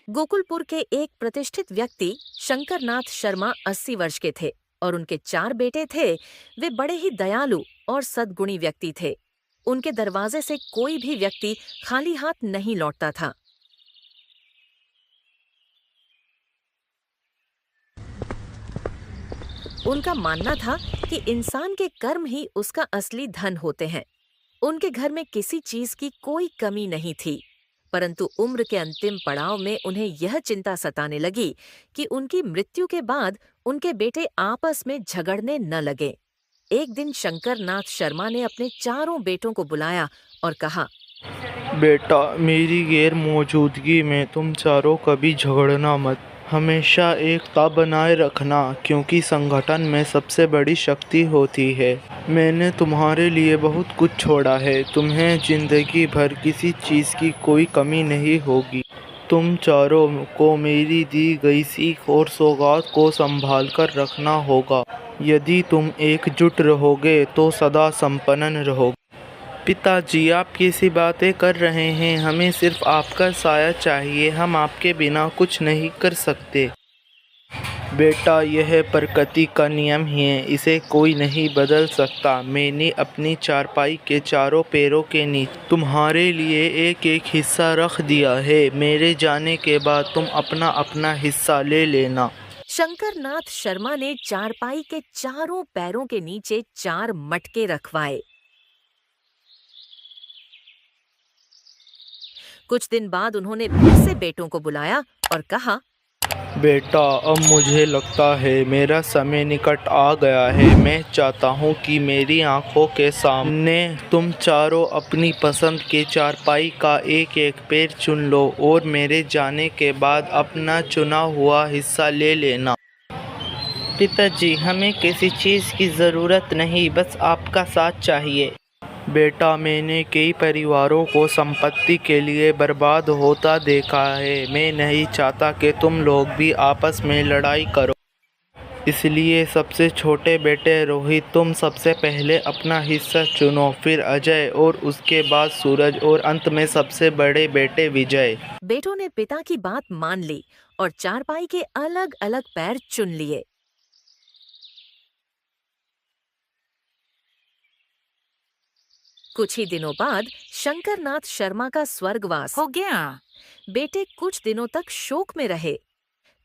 गोकुलपुर के एक प्रतिष्ठित व्यक्ति शंकरनाथ शर्मा 80 वर्ष के थे और उनके 4 बेटे थे। वे बड़े ही दयालु और सद्गुणी व्यक्ति थे। उनके दरवाजे से कोई भी व्यक्ति खाली हाथ नहीं लौटता था। उनका मानना था कि इंसान के कर्म ही उसका असली धन होते हैं। उनके घर में किसी चीज की कोई कमी नहीं थी, परंतु उम्र के अंतिम पड़ाव में उन्हें यह चिंता सताने लगी कि उनकी मृत्यु के बाद उनके बेटे आपस में झगड़ने न लगे। एक दिन शंकरनाथ शर्मा ने अपने चारों बेटों को बुलाया और कहा, बेटा, मेरी गैर मौजूदगी में तुम चारों कभी झगड़ना मत। हमेशा एकता बनाए रखना, क्योंकि संगठन में सबसे बड़ी शक्ति होती है। मैंने तुम्हारे लिए बहुत कुछ छोड़ा है। तुम्हें जिंदगी भर किसी चीज़ की कोई कमी नहीं होगी। तुम चारों को मेरी दी गई सीख और सौगात को संभाल कर रखना होगा। यदि तुम एकजुट रहोगे तो सदा संपन्न रहोगे। पिताजी, आप कैसी बातें कर रहे हैं? हमें सिर्फ आपका साया चाहिए। हम आपके बिना कुछ नहीं कर सकते। बेटा, यह प्रकृति का नियम ही है, इसे कोई नहीं बदल सकता। मैंने अपनी चारपाई के चारों पैरों के नीचे तुम्हारे लिए एक एक हिस्सा रख दिया है। मेरे जाने के बाद तुम अपना अपना हिस्सा ले लेना। शंकरनाथ शर्मा ने चारपाई के चारों पैरों के नीचे 4 मटके रखवाए। कुछ दिन बाद उन्होंने फिर से बेटों को बुलाया और कहा, बेटा, अब मुझे लगता है मेरा समय निकट आ गया है। मैं चाहता हूँ कि मेरी आंखों के सामने तुम चारों अपनी पसंद के चारपाई का एक एक पैर चुन लो और मेरे जाने के बाद अपना चुना हुआ हिस्सा ले लेना। पिताजी, हमें किसी चीज़ की ज़रूरत नहीं, बस आपका साथ चाहिए। बेटा, मैंने कई परिवारों को संपत्ति के लिए बर्बाद होता देखा है। मैं नहीं चाहता कि तुम लोग भी आपस में लड़ाई करो। इसलिए सबसे छोटे बेटे रोहित, तुम सबसे पहले अपना हिस्सा चुनो, फिर अजय और उसके बाद सूरज और अंत में सबसे बड़े बेटे विजय। बेटों ने पिता की बात मान ली और चारपाई के अलग अलग पैर चुन लिए। कुछ ही दिनों बाद शंकरनाथ शर्मा का स्वर्गवास हो गया। बेटे कुछ दिनों तक शोक में रहे।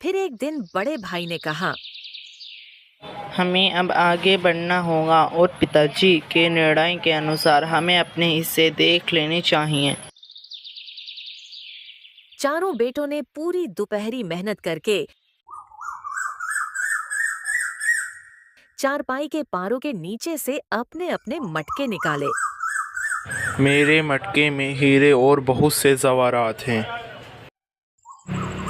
फिर एक दिन बड़े भाई ने कहा, हमें अब आगे बढ़ना होगा और पिताजी के निर्णय के अनुसार हमें अपने हिस्से देख लेने चाहिए। चारों बेटों ने पूरी दोपहरी मेहनत करके चारपाई के पारों के नीचे से अपने अपने मटके निकाले। मेरे मटके में हीरे और बहुत से जवाहरात हैं।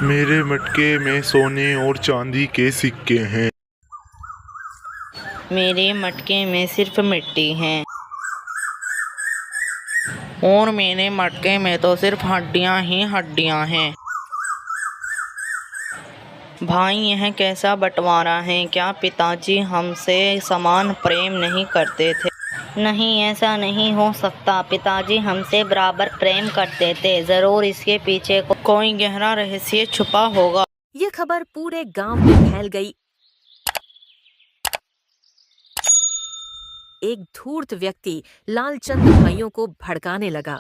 मेरे मटके में सोने और चांदी के सिक्के हैं। मेरे मटके में सिर्फ मिट्टी है और मेरे मटके में तो सिर्फ हड्डियां ही हड्डियां हैं। भाई, यह कैसा बंटवारा है? क्या पिताजी हमसे समान प्रेम नहीं करते थे? नहीं, ऐसा नहीं हो सकता। पिताजी हमसे बराबर प्रेम करते थे। जरूर इसके पीछे कोई गहरा रहस्य छुपा होगा। ये खबर पूरे गांव में फैल गई। एक धूर्त व्यक्ति लालचंद भाइयों को भड़काने लगा।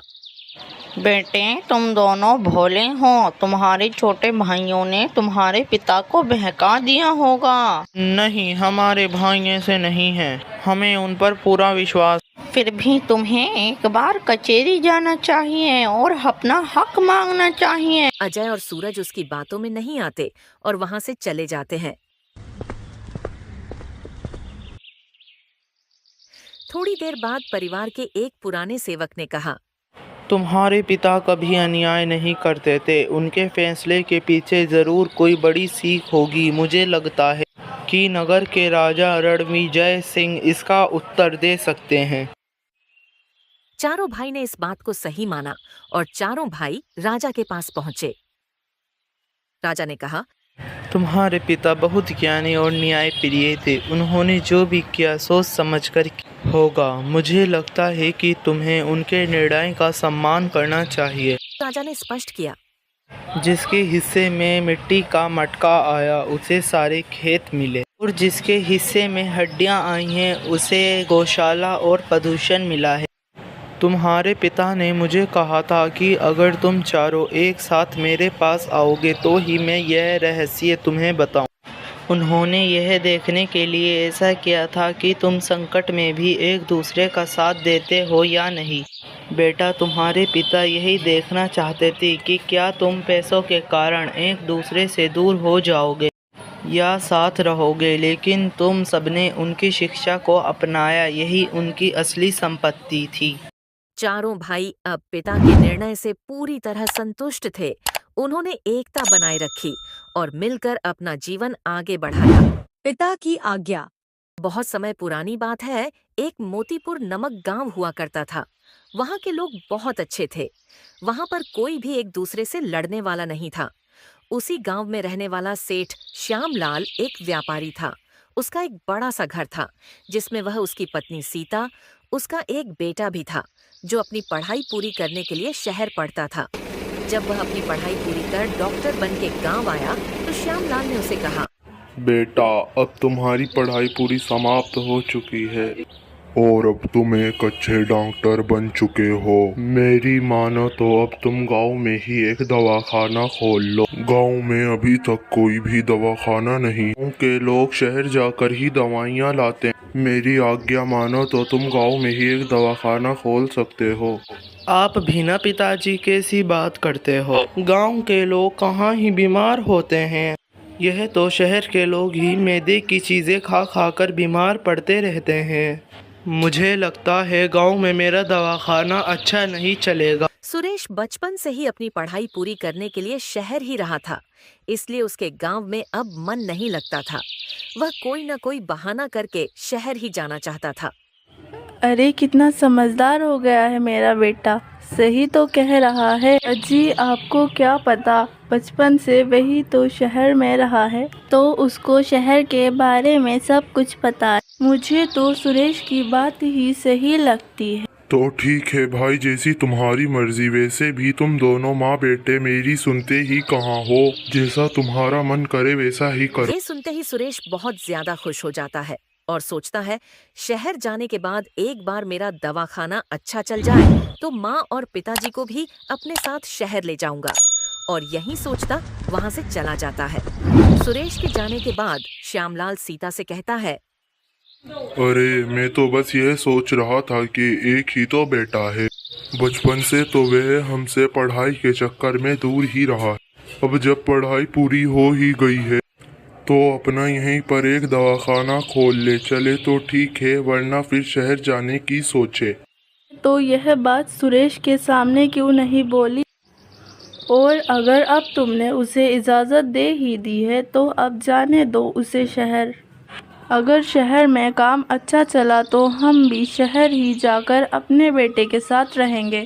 बेटे, तुम दोनों भोले हो। तुम्हारे छोटे भाइयों ने तुम्हारे पिता को बहका दिया होगा। नहीं, हमारे भाई ऐसे नहीं हैं। हमें उन पर पूरा विश्वास। फिर भी तुम्हें एक बार कचहरी जाना चाहिए और अपना हक मांगना चाहिए। अजय और सूरज उसकी बातों में नहीं आते और वहां से चले जाते हैं। थोड़ी देर बाद परिवार के एक पुराने सेवक ने कहा, तुम्हारे पिता कभी अन्याय नहीं करते थे। उनके फैसले के पीछे जरूर कोई बड़ी सीख होगी। मुझे लगता है कि नगर के राजा रणविजय सिंह इसका उत्तर दे सकते हैं। चारों भाई ने इस बात को सही माना और चारों भाई राजा के पास पहुंचे। राजा ने कहा, तुम्हारे पिता बहुत ज्ञानी और न्यायप्रिय थे। उन्होंने जो भी किया सोच समझकर होगा। मुझे लगता है कि तुम्हें उनके निर्णय का सम्मान करना चाहिए। राजा ने स्पष्ट किया, जिसके हिस्से में मिट्टी का मटका आया उसे सारे खेत मिले, और जिसके हिस्से में हड्डियां आई हैं उसे गौशाला और प्रदूषण मिला है। तुम्हारे पिता ने मुझे कहा था कि अगर तुम चारों एक साथ मेरे पास आओगे तो ही मैं यह रहस्य तुम्हें बताऊं। उन्होंने यह देखने के लिए ऐसा किया था कि तुम संकट में भी एक दूसरे का साथ देते हो या नहीं। बेटा, तुम्हारे पिता यही देखना चाहते थे कि क्या तुम पैसों के कारण एक दूसरे से दूर हो जाओगे या साथ रहोगे, लेकिन तुम सबने उनकी शिक्षा को अपनाया। यही उनकी असली संपत्ति थी। चारों भाई अब पिता के निर्णय से पूरी तरह संतुष्ट थे। उन्होंने एकता बनाए रखी और मिलकर अपना जीवन आगे बढ़ाया। पिता की आज्ञा। बहुत समय पुरानी बात है, एक मोतीपुर नामक गांव हुआ करता था। वहां के लोग बहुत अच्छे थे। वहां पर कोई भी एक दूसरे से लड़ने वाला नहीं था। उसी गांव में रहने वाला सेठ श्यामलाल एक व्यापारी था। उसका एक बड़ा सा घर था जिसमें वह, उसकी पत्नी सीता, उसका एक बेटा भी था जो अपनी पढ़ाई पूरी करने के लिए शहर पढ़ता था। जब वह अपनी पढ़ाई पूरी कर डॉक्टर बन के गाँव आया तो श्यामलाल ने उसे कहा, बेटा, अब तुम्हारी पढ़ाई पूरी समाप्त हो चुकी है और अब तुम एक अच्छे डॉक्टर बन चुके हो। मेरी मानो तो अब तुम गांव में ही एक दवाखाना खोल लो। गांव में अभी तक कोई भी दवाखाना नहीं। गांव के लोग शहर जाकर ही दवाइयाँ लाते हैं। मेरी आज्ञा मानो तो तुम गांव में ही एक दवाखाना खोल सकते हो। आप भी ना पिताजी कैसी बात करते हो? गांव के लोग कहाँ ही बीमार होते हैं। यह तो शहर के लोग ही मैदे की चीज़ें खा खा कर बीमार पड़ते रहते हैं। मुझे लगता है गांव में मेरा दवाखाना अच्छा नहीं चलेगा। सुरेश बचपन से ही अपनी पढ़ाई पूरी करने के लिए शहर ही रहा था, इसलिए उसके गांव में अब मन नहीं लगता था। वह कोई न कोई बहाना करके शहर ही जाना चाहता था। अरे कितना समझदार हो गया है मेरा बेटा, सही तो कह रहा है। अजी, आपको क्या पता, बचपन से वही तो शहर में रहा है तो उसको शहर के बारे में सब कुछ पता है। मुझे तो सुरेश की बात ही सही लगती है। तो ठीक है भाई, जैसी तुम्हारी मर्जी। वैसे भी तुम दोनों माँ बेटे मेरी सुनते ही कहाँ हो। जैसा तुम्हारा मन करे वैसा ही करो। ये सुनते ही सुरेश बहुत ज्यादा खुश हो जाता है और सोचता है, शहर जाने के बाद एक बार मेरा दवाखाना अच्छा चल जाए तो माँ और पिताजी को भी अपने साथ शहर ले जाऊंगा। और यही सोचता वहाँ से चला जाता है। सुरेश के जाने के बाद श्यामलाल सीता से कहता है, अरे मैं तो बस यह सोच रहा था कि एक ही तो बेटा है। बचपन से तो वह हमसे पढ़ाई के चक्कर में दूर ही रहा। अब जब पढ़ाई पूरी हो ही गई है तो अपना यहीं पर एक दवाखाना खोल ले। चले तो ठीक है, वरना फिर शहर जाने की सोचे। तो यह बात सुरेश के सामने क्यों नहीं बोली? और अगर अब तुमने उसे इजाज़त दे ही दी है तो अब जाने दो उसे शहर। अगर शहर में काम अच्छा चला तो हम भी शहर ही जाकर अपने बेटे के साथ रहेंगे।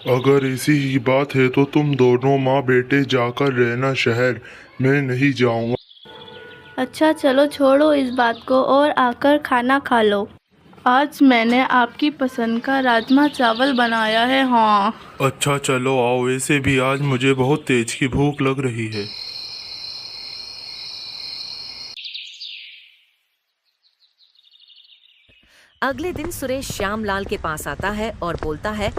अगर ऐसी ही बात है तो तुम दोनों माँ बेटे जाकर रहना शहर, मैं नहीं जाऊंगा। अच्छा चलो छोड़ो इस बात को और आकर खाना खा लो। आज मैंने आपकी पसंद का राजमा चावल बनाया है। हाँ अच्छा चलो आओ, वैसे भी आज मुझे बहुत तेज की भूख लग रही है। अगले दिन सुरेश श्यामलाल के पास आता है और बोलता है,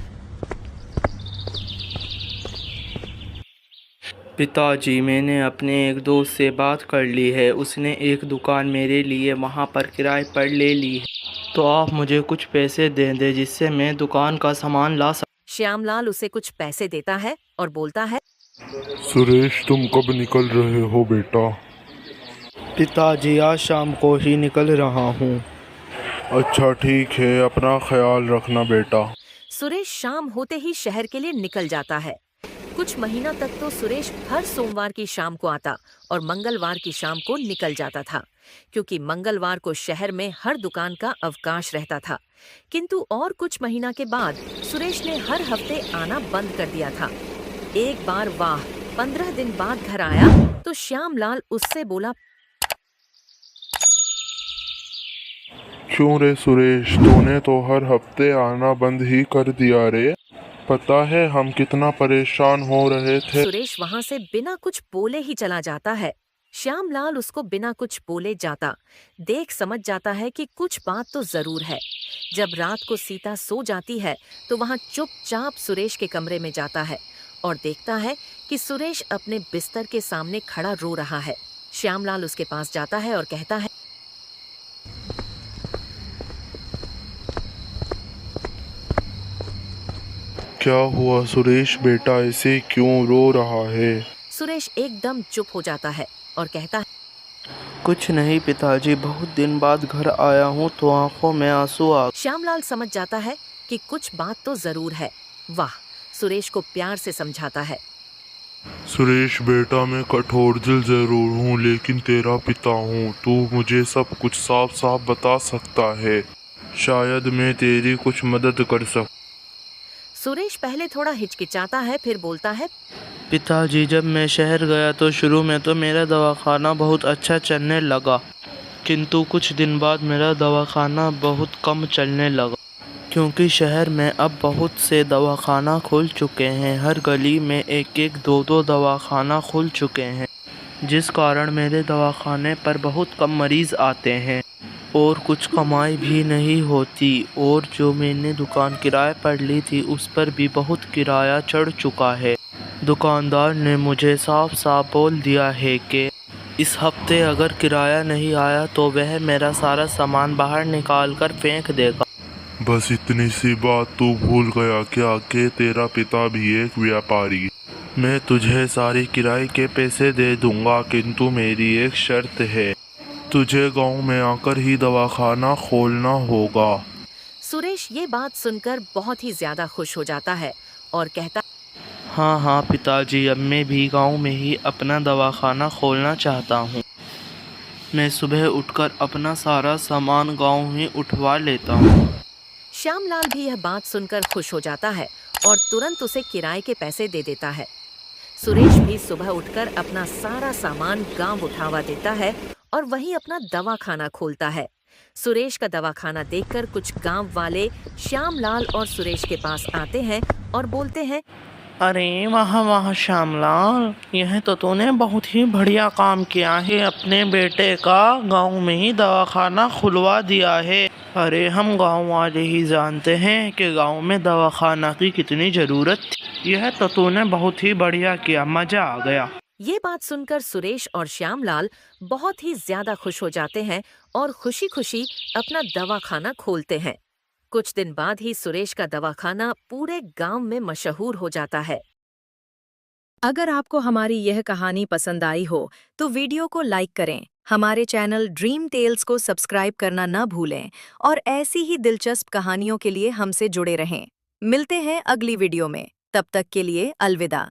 पिताजी, मैंने अपने एक दोस्त से बात कर ली है। उसने एक दुकान मेरे लिए वहाँ पर किराए पर ले ली है। तो आप मुझे कुछ पैसे दे दें जिससे मैं दुकान का सामान ला सकूं। श्यामलाल उसे कुछ पैसे देता है और बोलता है, सुरेश, तुम कब निकल रहे हो बेटा? पिताजी, आज शाम को ही निकल रहा हूँ। अच्छा ठीक है, अपना ख्याल रखना बेटा। सुरेश शाम होते ही शहर के लिए निकल जाता है। कुछ महीना तक तो सुरेश हर सोमवार की शाम को आता और मंगलवार की शाम को निकल जाता था, क्योंकि मंगलवार को शहर में हर दुकान का अवकाश रहता था। किंतु और कुछ महीना के बाद सुरेश ने हर हफ्ते आना बंद कर दिया था। एक बार 15 दिन बाद घर आया तो श्यामलाल उससे बोला, क्यों रे सुरेश, तूने तो हर हफ्ते आना बंद ही कर दिया रे। पता है हम कितना परेशान हो रहे थे। सुरेश वहां से बिना कुछ बोले ही चला जाता है। श्यामलाल उसको बिना कुछ बोले जाता देख समझ जाता है कि कुछ बात तो जरूर है। जब रात को सीता सो जाती है तो वहां चुपचाप सुरेश के कमरे में जाता है और देखता है कि सुरेश अपने बिस्तर के सामने खड़ा रो रहा है। श्यामलाल उसके पास जाता है और कहता है, क्या हुआ सुरेश बेटा, ऐसे क्यों रो रहा है? सुरेश एकदम चुप हो जाता है और कहता है, कुछ नहीं पिताजी, बहुत दिन बाद घर आया हूँ तो आंखों में आंसू आ। श्यामलाल समझ जाता है कि कुछ बात तो जरूर है। वाह, सुरेश को प्यार से समझाता है। सुरेश बेटा, मैं कठोर दिल जरूर हूँ लेकिन तेरा पिता हूँ। तू मुझे सब कुछ साफ साफ बता सकता है, शायद मैं तेरी कुछ मदद कर सकूँ। सुरेश पहले थोड़ा हिचकिचाता है, फिर बोलता है, पिताजी, जब मैं शहर गया तो शुरू में तो मेरा दवाखाना बहुत अच्छा चलने लगा, किंतु कुछ दिन बाद मेरा दवाखाना बहुत कम चलने लगा, क्योंकि शहर में अब बहुत से दवाखाना खुल चुके हैं। हर गली में एक एक दो दो दवाखाना खुल चुके हैं, जिस कारण मेरे दवाखाने पर बहुत कम मरीज़ आते हैं और कुछ कमाई भी नहीं होती। और जो मैंने दुकान किराए पर ली थी उस पर भी बहुत किराया चढ़ चुका है। दुकानदार ने मुझे साफ साफ बोल दिया है कि इस हफ्ते अगर किराया नहीं आया तो वह मेरा सारा सामान बाहर निकाल कर फेंक देगा। बस इतनी सी बात तू भूल गया क्या कि तेरा पिता भी एक व्यापारी। मैं तुझे सारी किराए के पैसे दे दूंगा, किंतु मेरी एक शर्त है, तुझे गांव में आकर ही दवाखाना खोलना होगा। सुरेश ये बात सुनकर बहुत ही ज्यादा खुश हो जाता है और कहता, हाँ हाँ पिताजी, अब मैं भी गांव में ही अपना दवाखाना खोलना चाहता हूँ। मैं सुबह उठकर अपना सारा सामान गांव में उठवा लेता हूँ। श्यामलाल भी यह बात सुनकर खुश हो जाता है और तुरंत उसे किराए के पैसे दे देता है। सुरेश भी सुबह उठकर अपना सारा सामान गांव उठावा देता है और वहीं अपना दवाखाना खोलता है। सुरेश का दवाखाना देखकर कुछ गांव वाले श्यामलाल और सुरेश के पास आते हैं और बोलते हैं, अरे वाह वाह श्यामलाल, यह तो तूने बहुत ही बढ़िया काम किया है, अपने बेटे का गांव में ही दवाखाना खुलवा दिया है। अरे हम गांव वाले ही जानते हैं कि गांव में दवाखाना की कितनी ज़रूरत थी। यह तो तूने बहुत ही बढ़िया किया, मज़ा आ गया। ये बात सुनकर सुरेश और श्यामलाल बहुत ही ज्यादा खुश हो जाते हैं और खुशी खुशी अपना दवाखाना खोलते हैं। कुछ दिन बाद ही सुरेश का दवाखाना पूरे गांव में मशहूर हो जाता है। अगर आपको हमारी यह कहानी पसंद आई हो तो वीडियो को लाइक करें, हमारे चैनल ड्रीम टेल्स को सब्सक्राइब करना न भूलें और ऐसी ही दिलचस्प कहानियों के लिए हमसे जुड़े रहें। मिलते हैं अगली वीडियो में, तब तक के लिए अलविदा।